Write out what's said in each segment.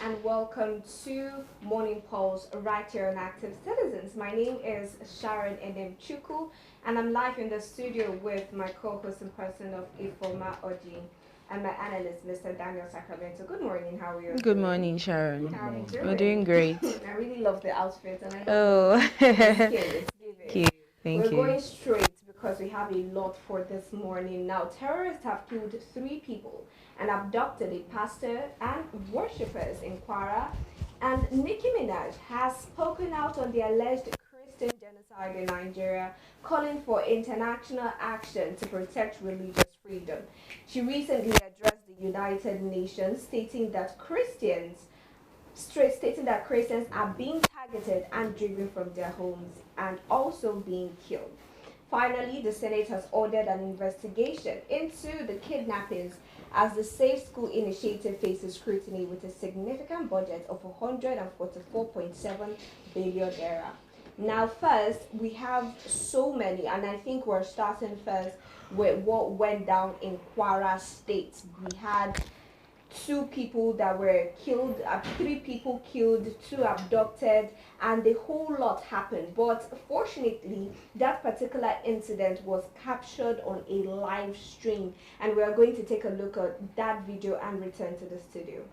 and welcome to Morning Pulse right here on Active Citizens. My name is Sharon Enem-Chuku and I'm live in the studio with my co-host and person of Ifoma Oji and my analyst, Mr. Daniel Sacramento. Good morning, how are you? Good morning, Sharon. How are you doing? We're doing great. I really love the outfit and I love the skin. It's giving. Thank you. We're going straight because we have a lot for this morning. Now, terrorists have killed 3 people and abducted a pastor and worshippers in Kwara. And Nicki Minaj has spoken out on the alleged Christian genocide in Nigeria, calling for international action to protect religious freedom. She recently addressed the United Nations, stating that Christians are being targeted and driven from their homes and also being killed. Finally, the Senate has ordered an investigation into the kidnappings as the Safe School Initiative faces scrutiny with a significant budget of 144.7 billion naira. Now, first, we have so many, and I think we're starting first with what went down in Kwara State. We had 2 people that were killed, 3 people killed, 2 abducted, and the whole lot happened. But fortunately, that particular incident was captured on a live stream, and we are going to take a look at that video and return to the studio.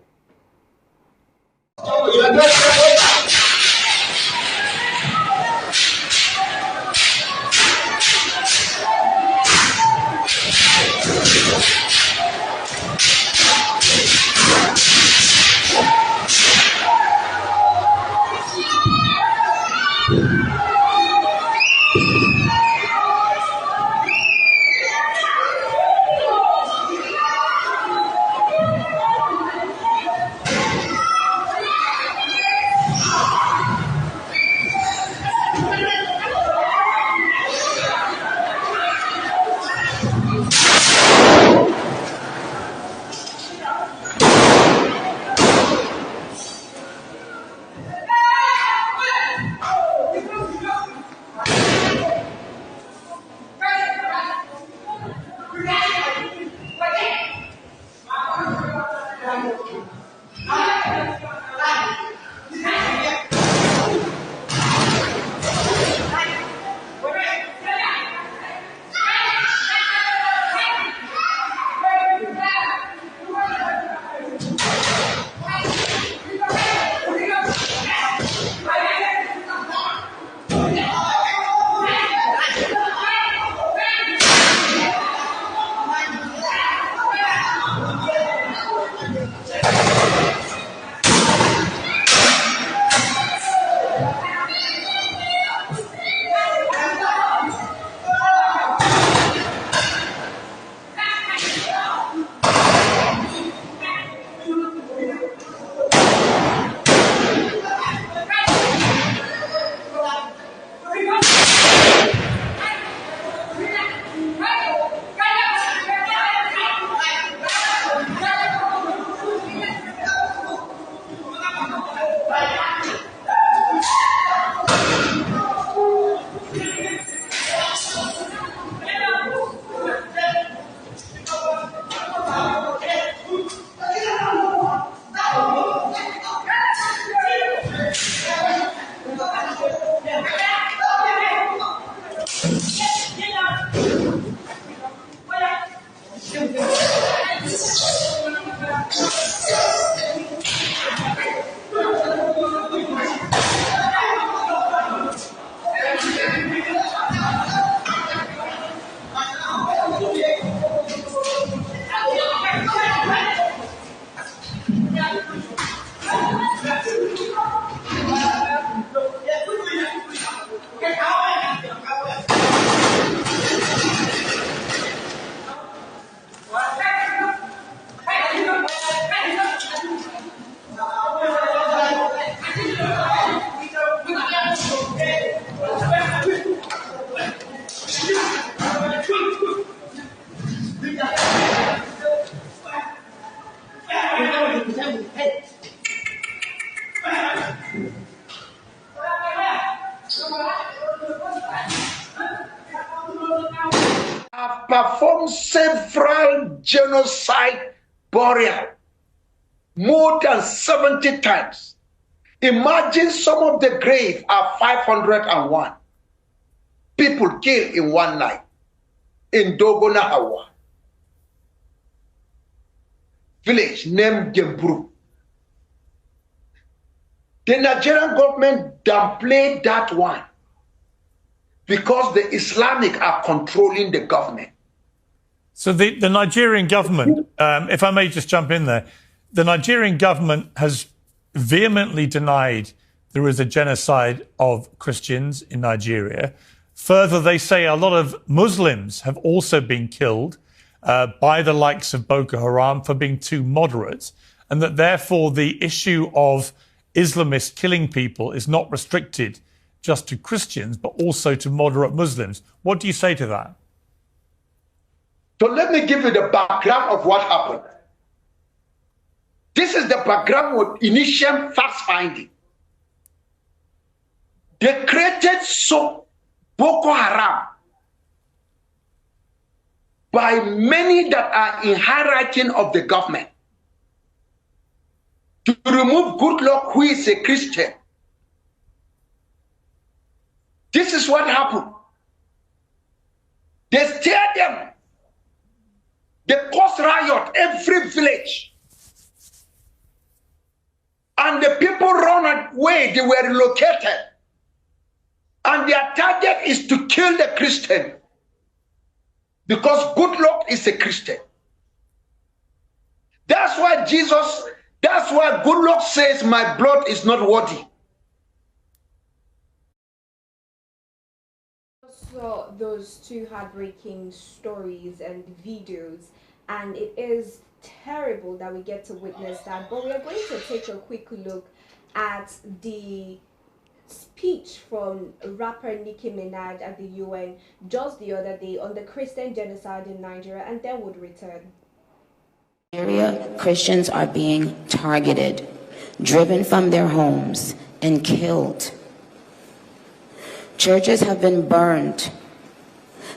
Have performed several genocide burial more than 70 times. Imagine some of the graves are 501 people killed in one night in Dogona, Hawa, village named Gemburu. The Nigerian government downplayed that one because the Islamic are controlling the government. So the Nigerian government, if I may just jump in there, the Nigerian government has vehemently denied there is a genocide of Christians in Nigeria. Further, they say a lot of Muslims have also been killed by the likes of Boko Haram for being too moderate, and that therefore the issue of Islamists killing people is not restricted just to Christians, but also to moderate Muslims. What do you say to that? So let me give you the background of what happened. This is the background with initial fact finding. They created Boko Haram by many that are in hierarchy of the government to remove Goodluck, who is a Christian. This is what happened. They steered them. They caused riot every village. And the people run away, they were relocated. And their target is to kill the Christian. Because Goodluck is a Christian. That's why Goodluck says, my blood is not worthy. Saw those two heartbreaking stories and videos, and it is terrible that we get to witness that. But we are going to take a quick look at the speech from rapper Nicki Minaj at the UN just the other day on the Christian genocide in Nigeria, and then would return. Christians are being targeted, driven from their homes, and killed. Churches have been burned.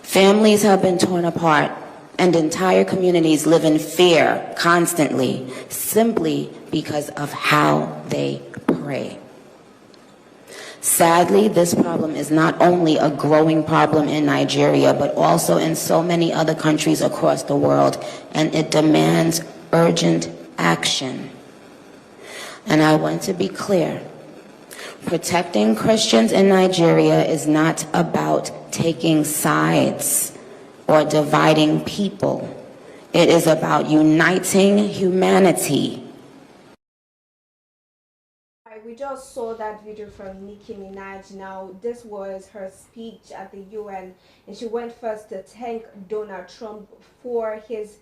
Families have been torn apart, and entire communities live in fear constantly, simply because of how they pray. Sadly, this problem is not only a growing problem in Nigeria, but also in so many other countries across the world, and it demands urgent action. And I want to be clear. Protecting Christians in Nigeria is not about taking sides or dividing people. It is about uniting humanity. We just saw that video from Nicki Minaj. Now, this was her speech at the UN, and she went first to thank Donald Trump for his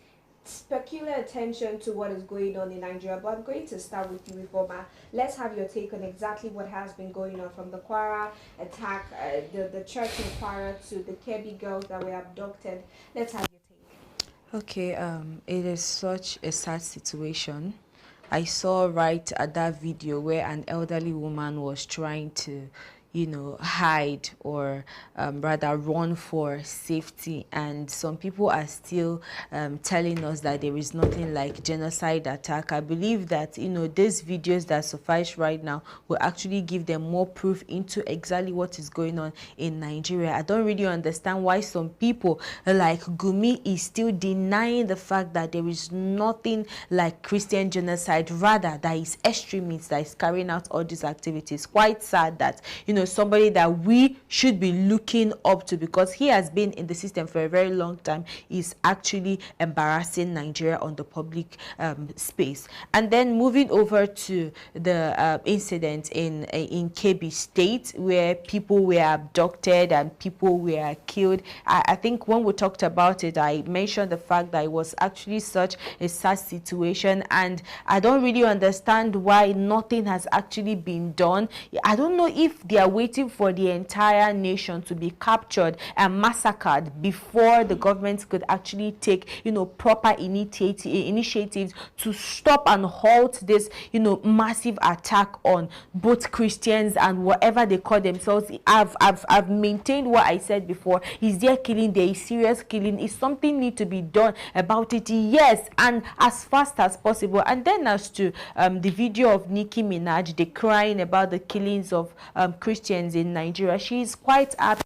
peculiar attention to what is going on in Nigeria. But I'm going to start with you, Ifoma. Let's have your take on exactly what has been going on, from the Kwara attack, the church in Kwara, to the Kebbi girls that were abducted. Let's have your take. Okay, it is such a sad situation. I saw right at that video where an elderly woman was trying to, hide or rather run for safety, and some people are still telling us that there is nothing like genocide attack. I believe that these videos that suffice right now will actually give them more proof into exactly what is going on in Nigeria. I don't really understand why some people like Gumi is still denying the fact that there is nothing like Christian genocide, rather that is extremists that is carrying out all these activities. Quite sad that somebody that we should be looking up to, because he has been in the system for a very long time, is actually embarrassing Nigeria on the public space. And then moving over to the incident in Kebbi State, where people were abducted and people were killed. I think when we talked about it, I mentioned the fact that it was actually such a sad situation, and I don't really understand why nothing has actually been done. I don't know if there are waiting for the entire nation to be captured and massacred before the government could actually take, proper initiatives to stop and halt this, massive attack on both Christians and whatever they call themselves. I've maintained what I said before. Is there killing? There is serious killing. Is something need to be done about it? Yes, and as fast as possible. And then as to the video of Nicki Minaj, the crying about the killings of Christians in Nigeria, she is quite apt.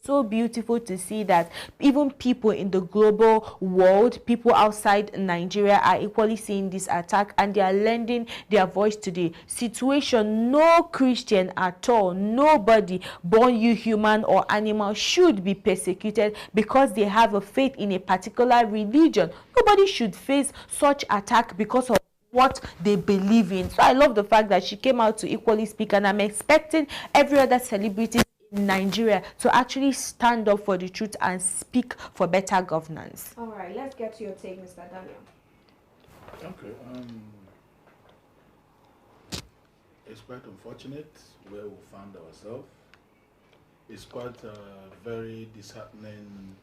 So beautiful to see that even people in the global world, people outside Nigeria, are equally seeing this attack, and they are lending their voice to the situation. No Christian at all, nobody, born you human or animal, should be persecuted because they have a faith in a particular religion. Nobody should face such attack because of what they believe in. So I love the fact that she came out to equally speak, and I'm expecting every other celebrity in Nigeria to actually stand up for the truth and speak for better governance. All right, let's get to your take, Mr. Daniel. Okay. It's quite unfortunate where we found ourselves. It's quite a very disheartening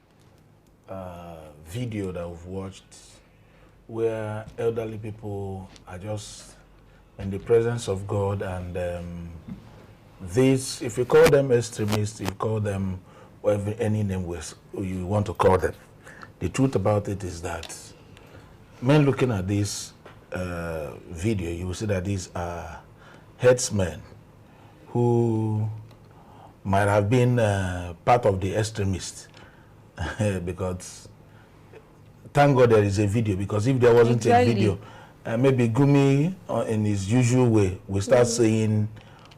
video that we've watched, where elderly people are just in the presence of God, and this, if you call them extremists, you call them whatever, any name you want to call them. The truth about it is that, men looking at this video, you will see that these are headsmen who might have been part of the extremists because thank God there is a video, because if there wasn't a video, maybe Gumi in his usual way will start saying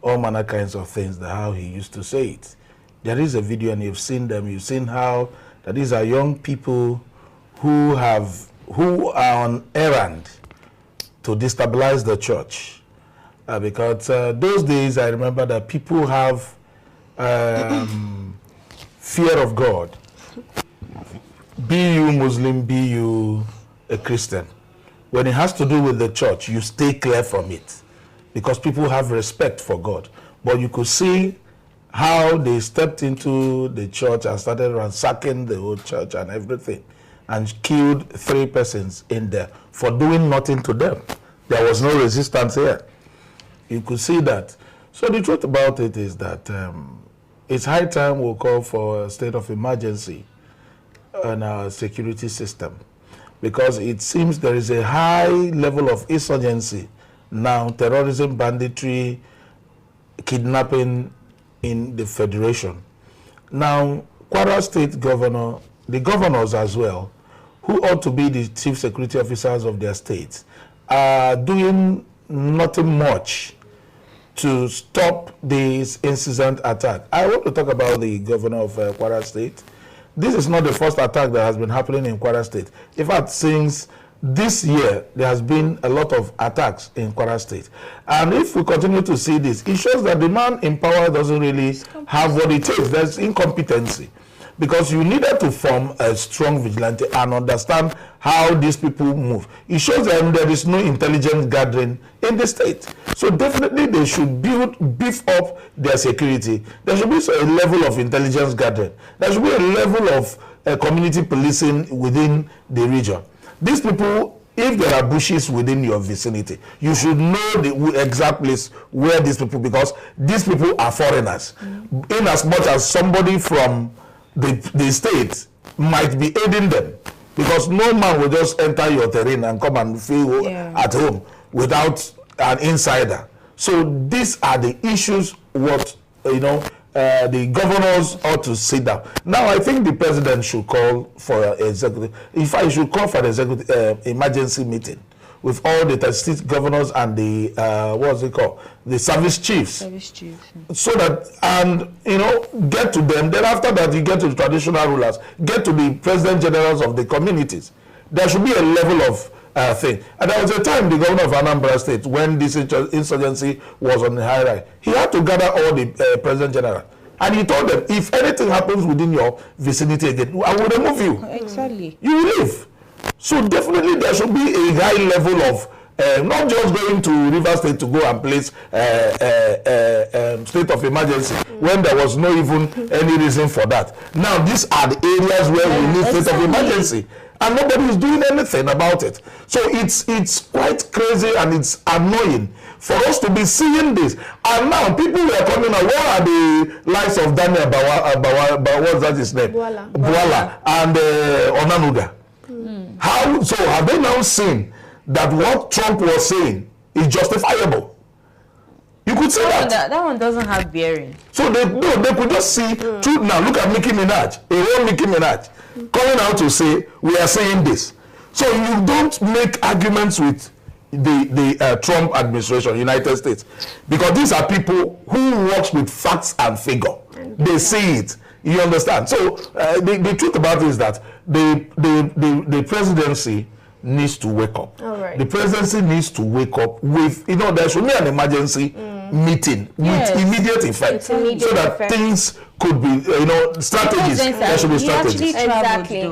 all manner kinds of things, how he used to say it. There is a video, and you've seen them. You've seen how that these are young people who are on errand to destabilize the church, because those days I remember that people have fear of God. Be you Muslim, be you a Christian, when it has to do with the church, you stay clear from it, because people have respect for God. But you could see how they stepped into the church and started ransacking the whole church and everything, and killed 3 persons in there for doing nothing to them. There was no resistance here. You could see that. So the truth about it is that it's high time we'll call for a state of emergency in our security system, because it seems there is a high level of insurgency now, terrorism, banditry, kidnapping in the Federation. Now, Kwara State Governor, the governors as well, who ought to be the chief security officers of their states, are doing nothing much to stop this incessant attack. I want to talk about the governor of Kwara State. This is not the first attack that has been happening in Kwara State. In fact, since this year, there has been a lot of attacks in Kwara State. And if we continue to see this, it shows that the man in power doesn't really have what it takes. There's incompetency. Because you needed to form a strong vigilante and understand how these people move. It shows that there is no intelligence gathering in the state. So definitely they should beef up their security. There should be a level of intelligence gathering. There should be a level of community policing within the region. These people, if there are bushes within your vicinity, you should know the exact place where these people, because these people are foreigners. In as much as somebody from the state might be aiding them, because no man will just enter your terrain and come and feel at home without an insider. So these are the issues what the governors ought to sit down. Now I think the president should call for an executive. In fact, he should call for an executive emergency meeting with all the state governors and the what's it called, the service chiefs. So that, and get to them. Then after that, you get to the traditional rulers, get to the president generals of the communities. There should be a level of thing. And there was a time the governor of Anambra State, when this insurgency was on the high rise, he had to gather all the president general. And he told them, if anything happens within your vicinity again, I will remove you. Exactly. You will leave. So definitely there should be a high level of not just going to River State to go and place state of emergency when there was no even any reason for that. Now these are the areas where we need state of emergency, and nobody is doing anything about it. So it's quite crazy and it's annoying for us to be seeing this. And now people were coming out. What are the likes of Daniel what's that his name? Buala and Onanuga. How so? Have they now seen that what Trump was saying is justifiable? You could say that one doesn't have bearing. So they could just see truth now. Look at Nicki Minaj, Nicki Minaj, coming out to say we are saying this. So you don't make arguments with the Trump administration, United States, because these are people who works with facts and figure. They see it. You understand? So the truth about it is that the presidency needs to wake up. Right. The presidency needs to wake up with, there should be an emergency meeting with immediate effect, so that things could be, strategies. There should be strategies. Exactly.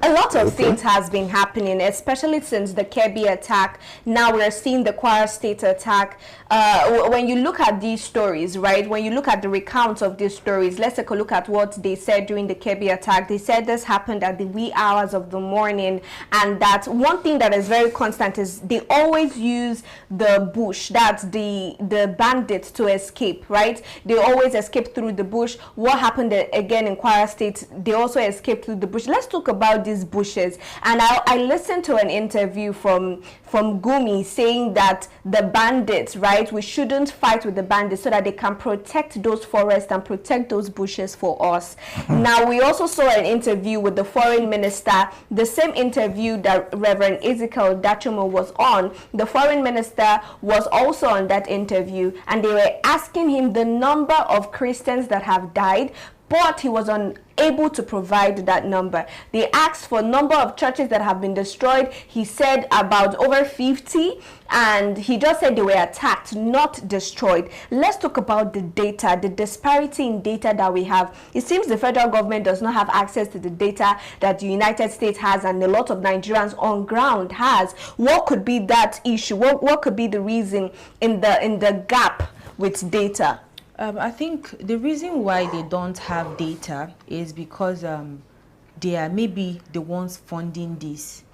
A lot of things has been happening, especially since the Kebbi attack. Now we're seeing the Kwara State attack. When you look at these stories, right? When you look at the recounts of these stories, let's take a look at what they said during the Kebbi attack. They said this happened at the wee hours of the morning, and that one thing that is very constant is they always use the bush, that's the bandits, to escape, right? They always escape through the bush. What happened again in Kwara State? They also escaped through the bush. Let's talk about these bushes. And I listened to an interview from Gumi saying that the bandits, right, we shouldn't fight with the bandits so that they can protect those forests and protect those bushes for us. Now, we also saw an interview with the foreign minister, the same interview that Reverend Ezekiel Dachumo was on. The foreign minister was also on that interview, and they were asking him the number of Christians that have died, but he was unable to provide that number. They asked for number of churches that have been destroyed. He said about over 50, and he just said they were attacked, not destroyed. Let's talk about the data, the disparity in data that we have. It seems the federal government does not have access to the data that the United States has and a lot of Nigerians on ground has. What could be that issue? What could be the reason in the gap with data? I think the reason why they don't have data is because they are maybe the ones funding this.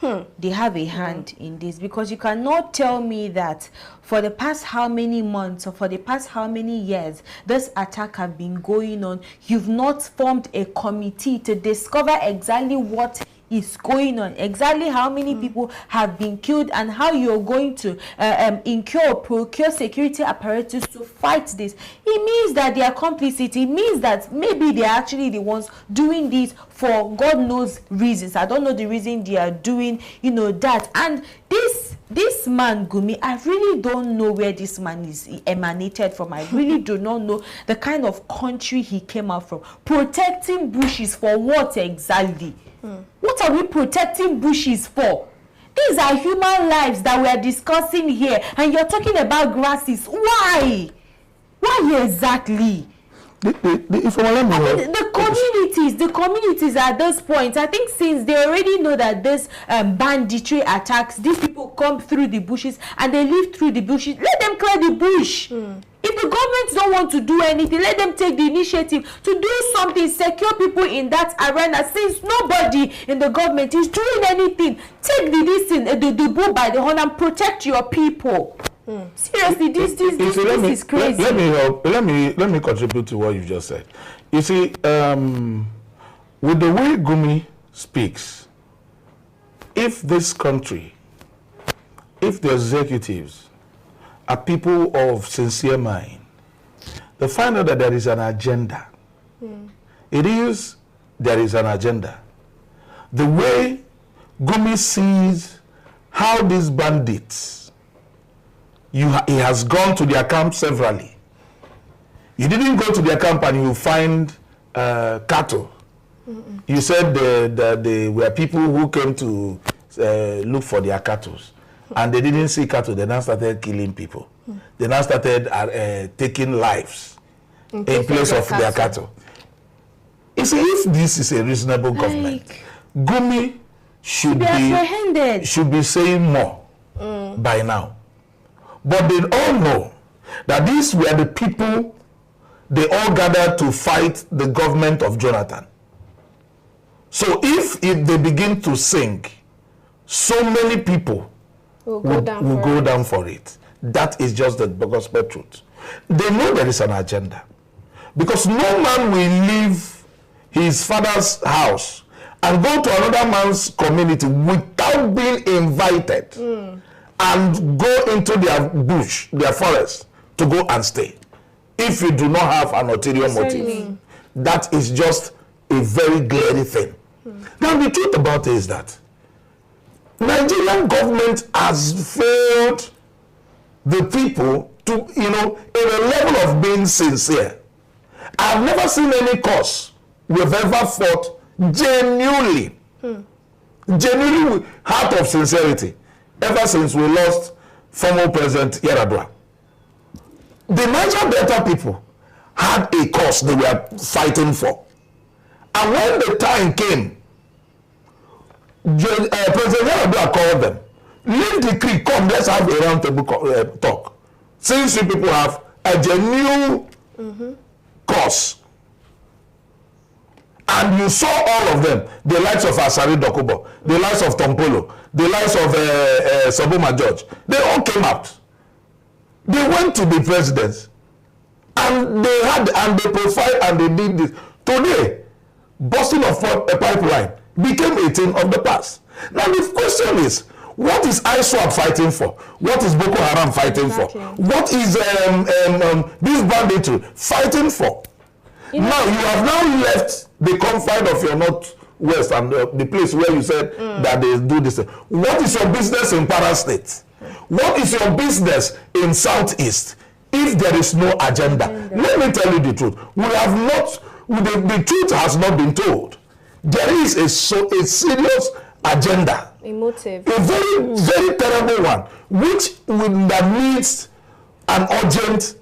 They have a hand in this, because you cannot tell me that for the past how many months or for the past how many years this attack have been going on, you've not formed a committee to discover exactly what is going on, exactly how many people have been killed, and how you're going to procure security apparatus to fight this. It means that they are complicit. It means that maybe they are actually the ones doing this for God knows reasons. I don't know the reason they are doing, that. And this man, Gumi, I really don't know where this man is emanated from. I really do not know the kind of country he came out from. Protecting bushes for what exactly? What are we protecting bushes for? These are human lives that we are discussing here, and you're talking about grasses. Why? Why exactly? The communities at this point, I think since they already know that this banditry attacks, these people come through the bushes and they live through the bushes, let them clear the bush. If the government don't want to do anything, let them take the initiative to do something, secure people in that arena. Since nobody in the government is doing anything, take the bull by the horn and protect your people. Seriously, this is crazy. Let me contribute to what you just said. You see, with the way Gumi speaks, if this country, if the executives are people of sincere mind, they find out that there is an agenda. There is an agenda. The way Gumi sees how these bandits, he has gone to their camp severally. You didn't go to their camp and you find cattle. You said that they were people who came to look for their cattle. And they didn't see cattle. They now started killing people. They now started taking lives in place of their cattle. You see, if this is a reasonable government, Gumi should be apprehended. Should be saying more by now. But they all know that these were the people they all gathered to fight the government of Jonathan. So if they begin to sink, so many people will go down for it. That is just the gospel truth. They know there is an agenda. Because no man will leave his father's house and go to another man's community without being invited and go into their bush, their forest, to go and stay. If you do not have an ulterior motive, that is just a very glaring thing. Now the truth about it is that Nigerian government has failed the people to, in a level of being sincere. I've never seen any cause we've ever fought genuinely, genuinely heart of sincerity, ever since we lost former President Yar'Adua. The Niger Delta people had a cause they were fighting for. And when the time came, President Yar'Adua called them, leave the creek, come, let's have a round table talk. Since you people have a genuine cause. And you saw all of them, the likes of Asari Dokubo, the likes of Tompolo, the likes of Sabuma George, they all came out. They went to the presidents and they profiled and they did this. Today, busting of a pipeline became a thing of the past. Now the question is, what is ISWAP fighting for? What is Boko Haram fighting for? What is this banditry fighting for? Now you have now left the confine of your northwest and the place where you said that they do this. What is your business in Para State? What is your business in Southeast if there is no agenda? Let me tell you the truth. We have not, the truth has not been told. There is a serious agenda. A motive. A very, very terrible one, that needs an urgent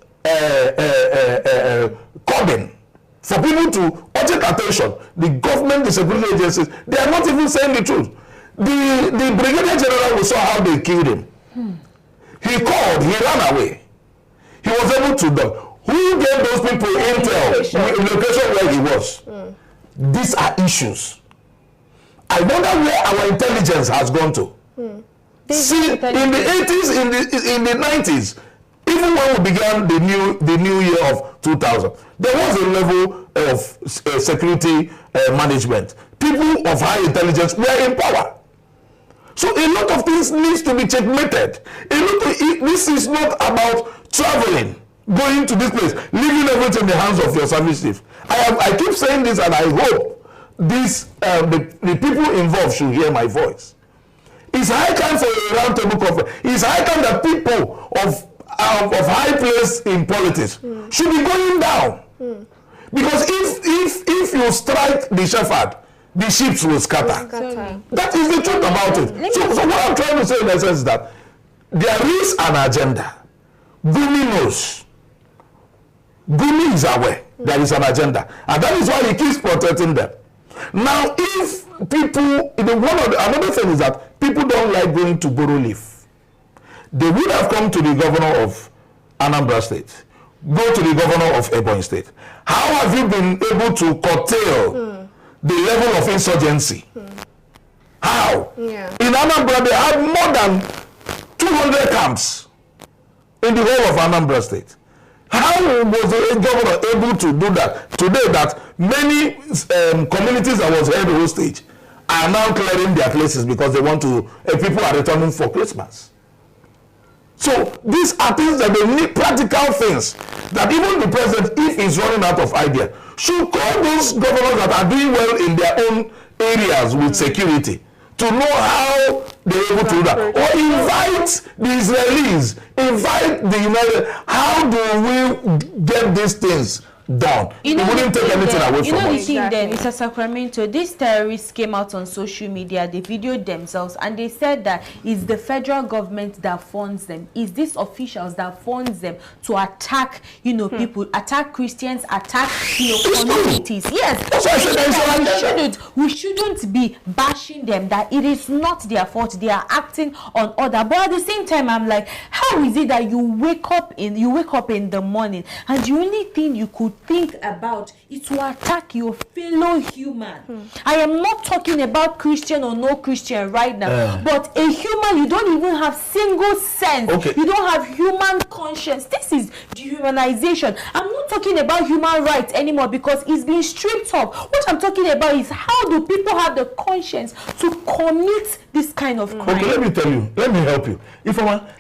calling for people to urgent attention. The government disciplinary agencies, they are not even saying the truth. The Brigadier General, we saw how they killed him. He called, he ran away. He was able to do. Who gave those people intel, location where he was? These are issues. I wonder where our intelligence has gone to. See, in the 80s, in the 90s, even when we began the new year of 2000, there was a level of security management. People of high intelligence were in power. So a lot of things needs to be checkmated. This is not about traveling, going to this place, leaving everything in the hands of your service chief. I keep saying this, and I hope the people involved should hear my voice. It's high time for a roundtable conference. It's high time that people of high place in politics should be going down. Because if you strike the shepherd, the sheep will scatter. That is the truth about it. So what I'm trying to say in essence is that there is an agenda. Gumi knows. Gumi is aware there is an agenda. And that is why he keeps protecting them. Now, if people, another thing is that people don't like going to borrow leaf. They would have come to the governor of Anambra State, go to the governor of Ebonyi State. How have you been able to curtail the level of insurgency? How? Yeah. In Anambra, they had more than 200 camps in the whole of Anambra State. How was the governor able to do that? Today, that many communities that was held hostage are now clearing their places because they want to, people are returning for Christmas. So these are things that they need, practical things, that even the president, if he's running out of idea, should call those governors that are doing well in their own areas with security to know how they're able to do that. Or invite the Israelis, invite the United. How do we get these things done. You know, it wouldn't take anything away you from know the us. thing then, it's a Sacramento. These terrorists came out on social media, they videoed themselves, and they said that it's the federal government that funds them. It's these officials that funds them to attack, you know, people, attack Christians, attack, you know, communities. Yes, we shouldn't be bashing them, that it is not their fault, they are acting on order. But at the same time, I'm like, how is it that you wake up in the morning and the only thing you could think about is to attack your fellow human? I am not talking about Christian or no Christian right now, but a human, you don't even have single sense. Okay. You don't have human conscience. This is dehumanization. I'm not talking about human rights anymore because it's been stripped off. What I'm talking about is how do people have the conscience to commit this kind of crime? Okay, let me tell you. Let me help you.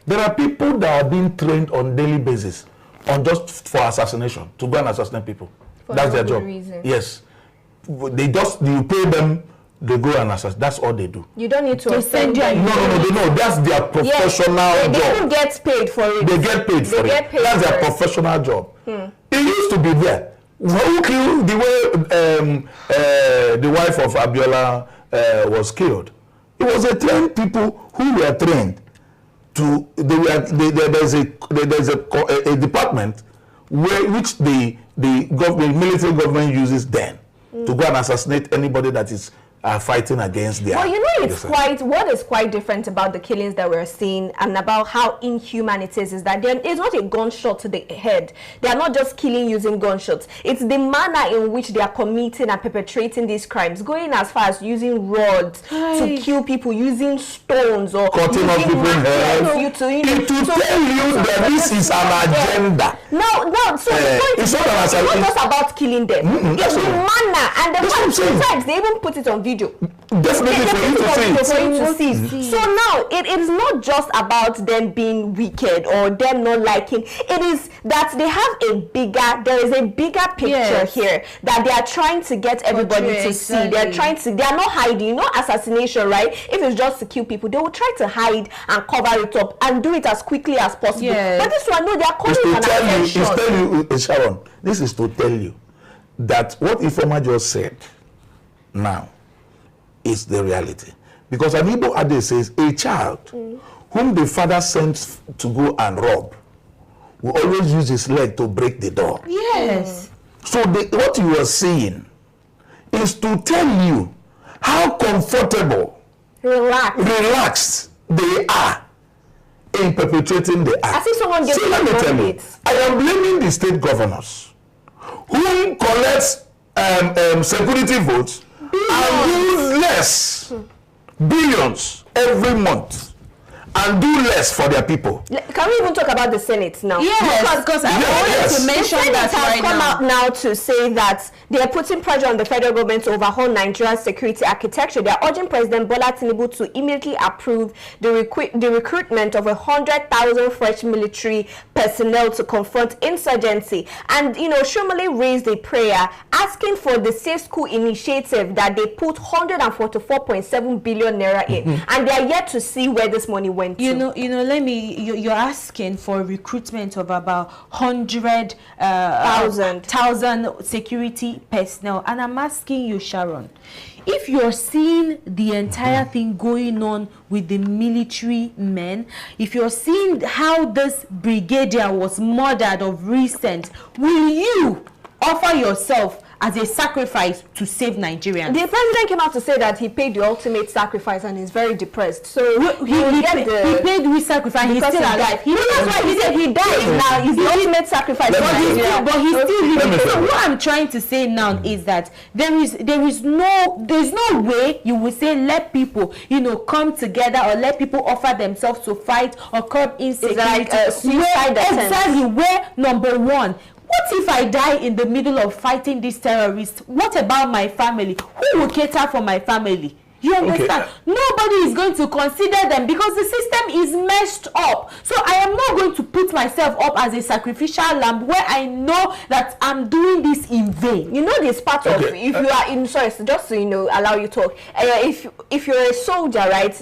There are people that are being trained on daily basis on just for assassination, to go and assassinate people. That's their job. Reason. Yes. You pay them, they go and assassinate. That's all they do. You don't need to send you. No. That's their professional job. They even get paid for it. They get paid for it. That's their professional job. It used to be there. Who killed the way the wife of Abiola was killed? It was a trained people who were trained to. There's a department which the military government uses then to go and assassinate anybody that is fighting against their. Well, you know, what is quite different about the killings that we're seeing and about how inhuman it is that it's not a gunshot to the head. They are not just killing using gunshots. It's the manner in which they are committing and perpetrating these crimes, going as far as using rods to kill people, using stones or cutting off people's heads. To tell you that this is an agenda. No. So the point is it's not just about killing them. It's the manner and the fact sometimes they even put it on video. Definitely for you to see. So now it is not just about them being wicked or them not liking. It is that they have there is a bigger picture here that they are trying to get everybody to see. They are not hiding. You know, assassination, right? If it's just to kill people, they will try to hide and cover it up and do it as quickly as possible. But this one, no, they are calling an attention. It's tell you, Sharon, this is to tell you that what Ifeoma just said now is the reality. Because an Igbo adage says a child whom the father sends to go and rob will always use his leg to break the door. Yes. So what you are saying is to tell you how comfortable, relaxed they are in perpetrating the act. I think someone gets let me tell you, I am blaming the state governors who collects security votes and do less billions every month and do less for their people. Can we even talk about the Senate now? Yes, because I wanted to mention that right now. The Senate has come out now to say that they are putting pressure on the federal government to overhaul Nigeria's security architecture. They are urging President Bola Tinubu to immediately approve the recruitment of 100,000 fresh military personnel to confront insurgency. And, you know, Shomole raised a prayer asking for the Safe School initiative that they put 144.7 billion naira in. And they are yet to see where this money went. You're asking for recruitment of about 100,000 security personnel, and I'm asking you, Sharon, if you're seeing the entire thing going on with the military men, if you're seeing how this brigadier was murdered of recent, will you offer yourself as a sacrifice to save Nigerians? The president came out to say that he paid the ultimate sacrifice and is very depressed. So he paid with sacrifice. He's still alive. That's why he said he died now. He's the ultimate sacrifice. But he's still living. So what I'm trying to say now is that there's no way you will say let people come together or let people offer themselves to fight or curb insecurity. It's like suicide attempt. Exactly. Where number one, what if I die in the middle of fighting these terrorists? What about my family? Who will cater for my family? You understand? Okay. Nobody is going to consider them because the system is messed up. So I am not going to put myself up as a sacrificial lamb where I know that I'm doing this in vain. You know this part of, if you are in, sorry, just so you know, allow you talk. If you're a soldier, right,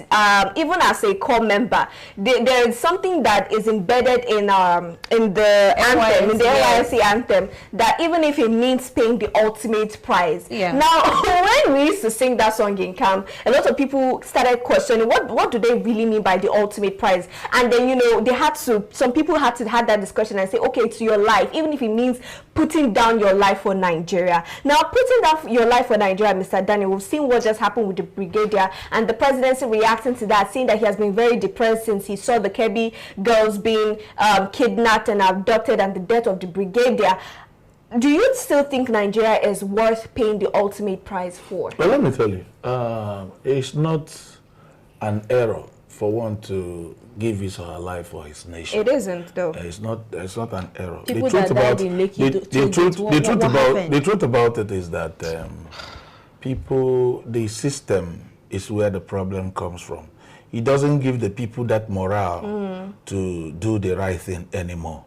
even as a corps member, there is something that is embedded in the anthem, in the NYSC anthem, that even if it means paying the ultimate price. Yeah. Now, when we used to sing that song in camp, a lot of people started questioning what do they really mean by the ultimate price, and then, you know, some people had to have that discussion and say, okay, it's your life, even if it means putting down your life for Nigeria. Now, putting down your life for Nigeria, Mr. Daniel, we've seen what just happened with the brigadier, and the presidency reacting to that, saying that he has been very depressed since he saw the Kebbi girls being kidnapped and abducted and the death of the brigadier. Do you still think Nigeria is worth paying the ultimate price for? Well, let me tell you, it's not an error for one to give his or her life for his nation. It isn't, though. It's not an error. People the truth about it is that the system is where the problem comes from. It doesn't give the people that morale to do the right thing anymore.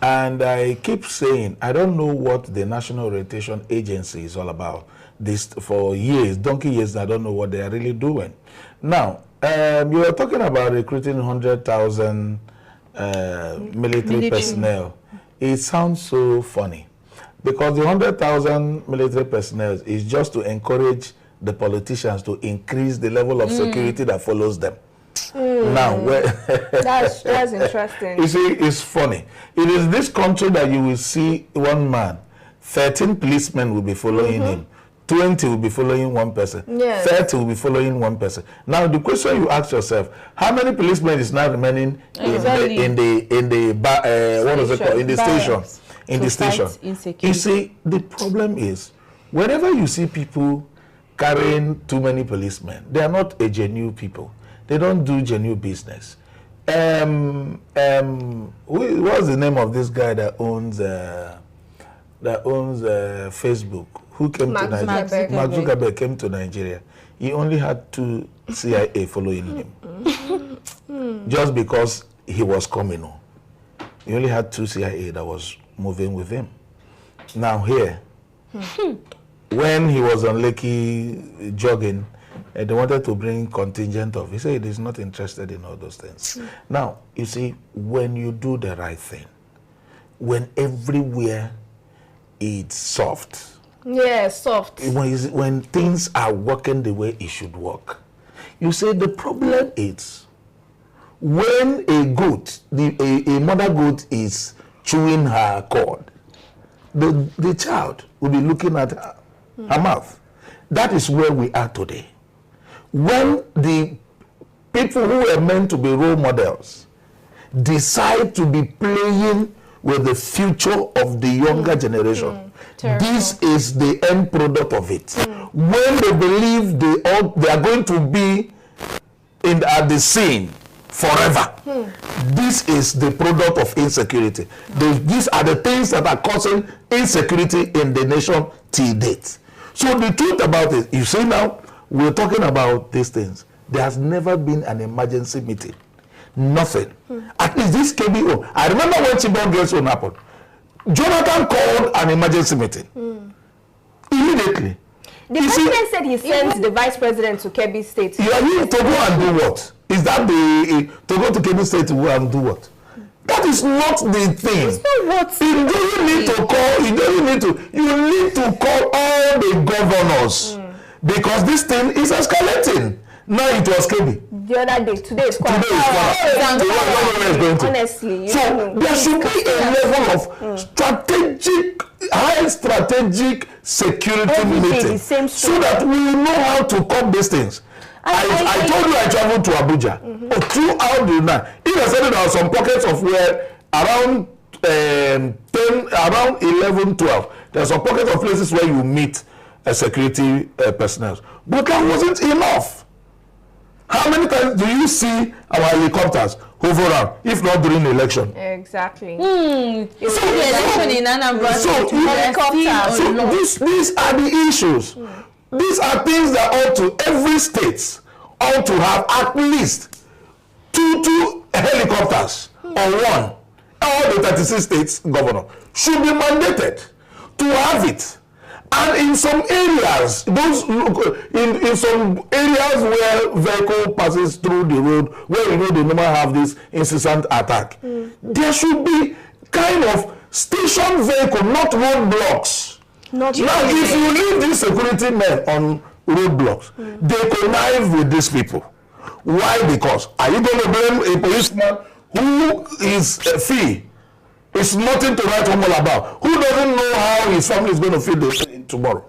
And I keep saying, I don't know what the National Orientation Agency is all about. This for years, donkey years, I don't know what they are really doing. Now, you were talking about recruiting 100,000 military personnel. It sounds so funny because the 100,000 military personnel is just to encourage the politicians to increase the level of security that follows them. Now, that's interesting. You see, it's funny. It is this country that you will see one man, 13 policemen will be following him, 20 will be following one person, 30 will be following one person. Now, the question you ask yourself: how many policemen is now remaining in the station? You see, the problem is whenever you see people carrying too many policemen, they are not a genuine people. They don't do genuine business. What's the name of this guy that owns Facebook? Who came to Nigeria? Mark Zuckerberg came to Nigeria. He only had 2 CIA following him, just because he was coming. He only had 2 CIA that was moving with him. Now here, when he was on Lekki jogging, they wanted to bring contingent of. He said he's not interested in all those things. Now, you see, when you do the right thing, when everywhere it's soft. Yeah, soft. When things are working the way it should work. You see, the problem is when a goat, a mother goat is chewing her cord, the child will be looking at her mouth. That is where we are today. When the people who are meant to be role models decide to be playing with the future of the younger generation, this is the end product of it. When they believe they are going to be at the scene forever, this is the product of insecurity. These are the things that are causing insecurity in the nation till date. So the truth about it, you see now, we're talking about these things. There has never been an emergency meeting. Nothing. At least this KBO. I remember when Chibok Girls one happened. Jonathan called an emergency meeting. Immediately. The president said he sent the vice president to Kebbi State. Yeah, to go and do what? Is that to go to Kebbi State to go and do what? That is not the thing. It's not what you don't need to call. You need to call all the governors. Because this thing is escalating. Now it was Kebbi. The other day, today is quite. Honestly. So there should be a level of high strategic security meeting, so that we know how to cut these things. I told you I traveled to Abuja. Throughout the night, even said there are some pockets of where around 11, 12, there are some pockets of places where you meet security personnel, but that wasn't enough. How many times do you see our helicopters hover around, if not during the election? Exactly. The election in Anambra. So these are the issues. these are things that every state ought to have at least two helicopters or one. All the 36 states governor should be mandated to have it. And in some areas, in some areas where vehicle passes through the road, where they normally have this incessant attack, there should be kind of station vehicle, not roadblocks. Now, if you leave these security men on roadblocks, they connive with these people. Why? Because are you going to blame a policeman who is a fee? It's nothing to write home about. Who doesn't know how his family is going to feed tomorrow?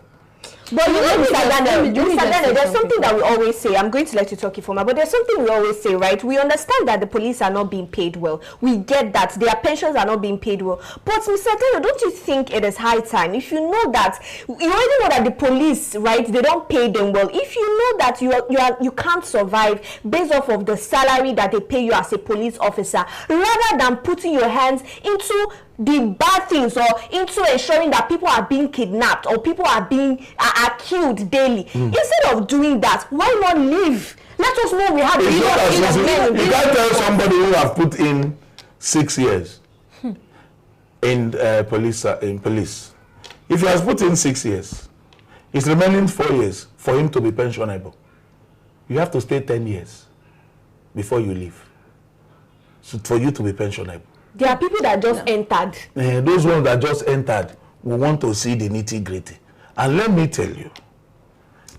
But you know, Mr. Daniel, there's something that we always say. I'm going to let you talk, Ifoma, but there's something we always say, right? We understand that the police are not being paid well. We get that. Their pensions are not being paid well. But, Mr. Daniel, don't you think it is high time? If you know that, you already know that the police, right, they don't pay them well. If you know that you can't survive based off of the salary that they pay you as a police officer, rather than putting your hands into the bad things or into ensuring that people are being kidnapped or people are being killed daily, instead of doing that, why not leave? Let us know we have you can't tell somebody who have put in 6 years in police. If he has put in 6 years, it's remaining 4 years for him to be pensionable. You have to stay 10 years before you leave, so for you to be pensionable. There are people that just entered. Those ones that just entered, we want to see the nitty-gritty. And let me tell you,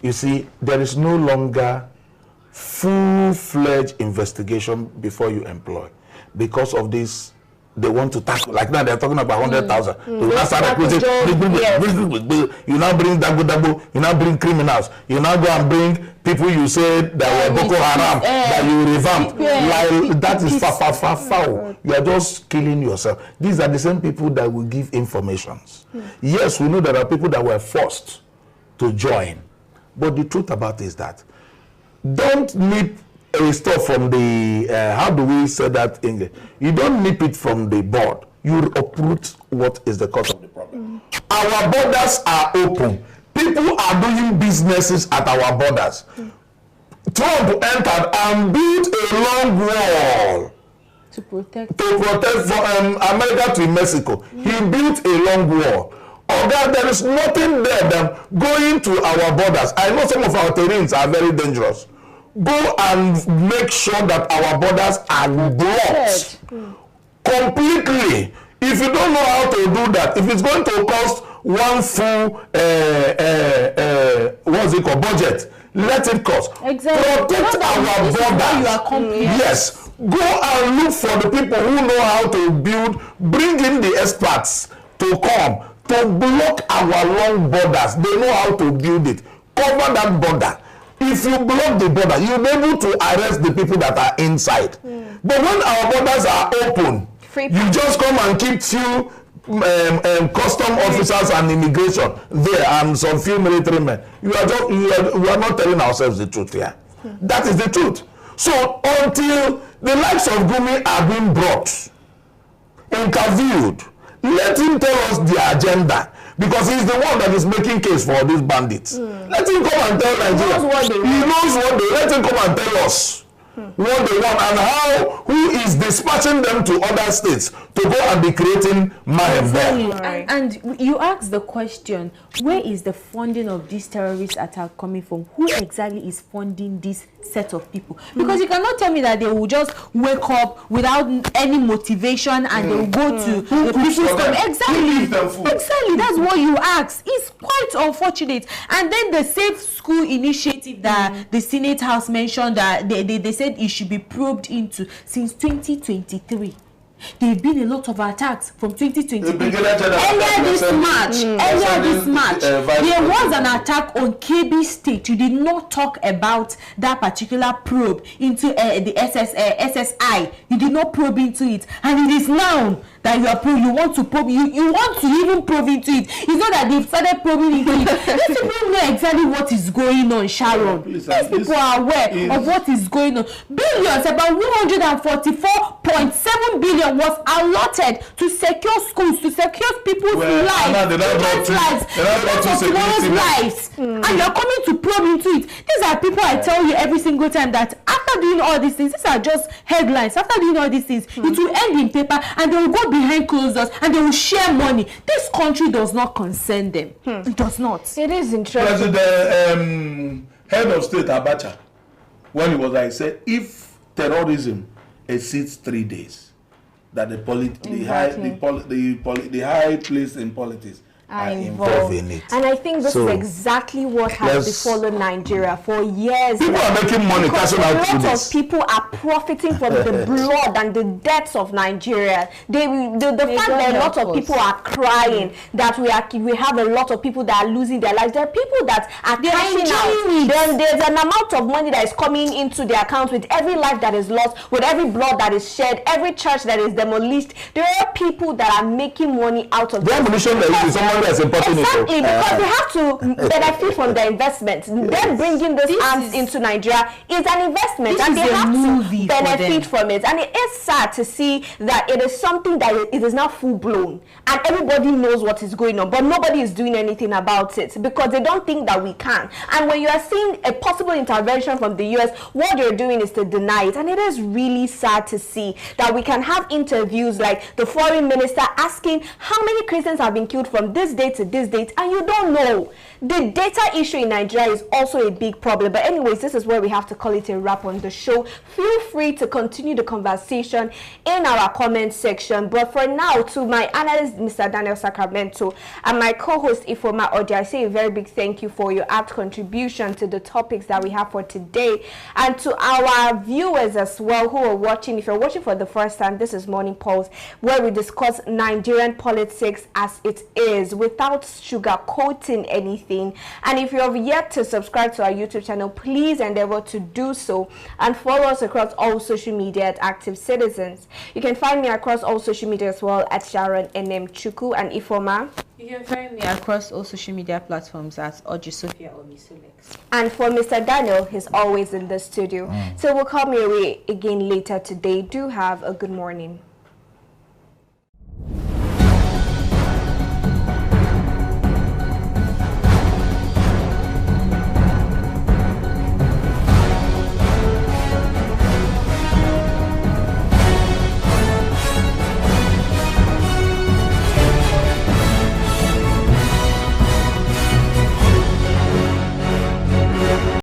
you see, there is no longer full-fledged investigation before you employ. Because of this, they want to tackle. Like now, they're talking about 100,000. They will now start recruiting. You now bring dago, you now bring criminals. You now go and bring people you said that were Boko Haram, that you revamp. Like, that is foul. You are just killing yourself. These are the same people that will give informations. Yes, we know there are people that were forced to join. But the truth about it is that don't nip a stuff from the, how do we say that in English? You don't nip it from the board. You uproot what is the cause of the problem. Our borders are open. People are doing businesses at our borders. Trump entered and built a long wall to protect from America to Mexico. He built a long wall. Although there is nothing there than going to our borders. I know some of our terrains are very dangerous. Go and make sure that our borders are blocked completely. If you don't know how to do that, if it's going to cost one full what's it called, budget, let it cost. Exactly. Protect our borders. Yes. Go and look for the people who know how to build. Bring in the experts to come to block our long borders. They know how to build it. Cover that border. If you block the border, you'll be able to arrest the people that are inside. But when our borders are open, you just come and keep few custom officers and immigration there and some few military men. We are not telling ourselves the truth here. That is the truth. So until the likes of Gumi are being brought, interviewed, let him tell us the agenda. Because he's the one that is making case for these bandits. Let him come and tell Nigeria. He knows what they let him come and tell us what they want and how, who is dispatching them to other states to go and be creating mayhem there. And you ask the question, where is the funding of this terrorist attack coming from? Who exactly is funding this set of people? Because you cannot tell me that they will just wake up without any motivation and they will go to the people's community. Exactly, that's what you ask. It's quite unfortunate. And then the Safe School initiative that the Senate House mentioned, that they said it should be probed into since 2023. There have been a lot of attacks from 2023. Earlier this March, there was an attack on KB State. You did not talk about that particular probe into the SSI. You did not probe into it. And it is now that you are probing, you want to probe, you want to even probe into it. It's not that they've started probing into it. These people know exactly what is going on, Sharon. These people are aware of what is going on. Billions, about 144.7 billion was allotted to secure schools, to secure people's lives, tomorrow's lives. And you're coming to probe into it. These are people, I tell you every single time, that after doing all these things, these are just headlines. After doing all these things, it will end in paper and they will go behind closed doors and they will share money. This country does not concern them. It does not. It is interesting. President, head of state Abacha, when he was like, said, if terrorism exceeds 3 days, that the high place in politics are involved in it. And I think this is exactly what has befallen Nigeria for years. People are making money. Because a lot of people are profiting from the blood and the deaths of Nigeria. The fact that a lot of people are crying, that we have a lot of people that are losing their lives. There are people that are cashing out. There's an amount of money that is coming into their account with every life that is lost, with every blood that is shed, every church that is demolished. There are people that are making money out of that's important. Exactly, because they have to benefit from their investment. Them bringing this arms into Nigeria is an investment, and they have to benefit from it. And it is sad to see that it is something that it is now full blown, and everybody knows what is going on, but nobody is doing anything about it because they don't think that we can. And when you are seeing a possible intervention from the US, what you're doing is to deny it. And it is really sad to see that we can have interviews like the foreign minister asking how many Christians have been killed from this date to this date, and you don't know. The data issue in Nigeria is also a big problem. But anyways, this is where we have to call it a wrap on the show. Feel free to continue the conversation in our comment section. But for now, to my analyst, Mr. Daniel Sacramento, and my co-host, Ifoma Odi, I say a very big thank you for your apt contribution to the topics that we have for today. And to our viewers as well who are watching, if you're watching for the first time, this is Morning Pulse, where we discuss Nigerian politics as it is, without sugarcoating anything. And if you have yet to subscribe to our YouTube channel, please endeavor to do so and follow us across all social media at Active Citizens. You can find me across all social media as well at Sharon NM Chuku. And Ifoma, you can find me across all social media platforms as Oji Sophia or Miss Olex. And for Mr. Daniel, he's always in the studio. So we'll come your way again later today. Do have a good morning.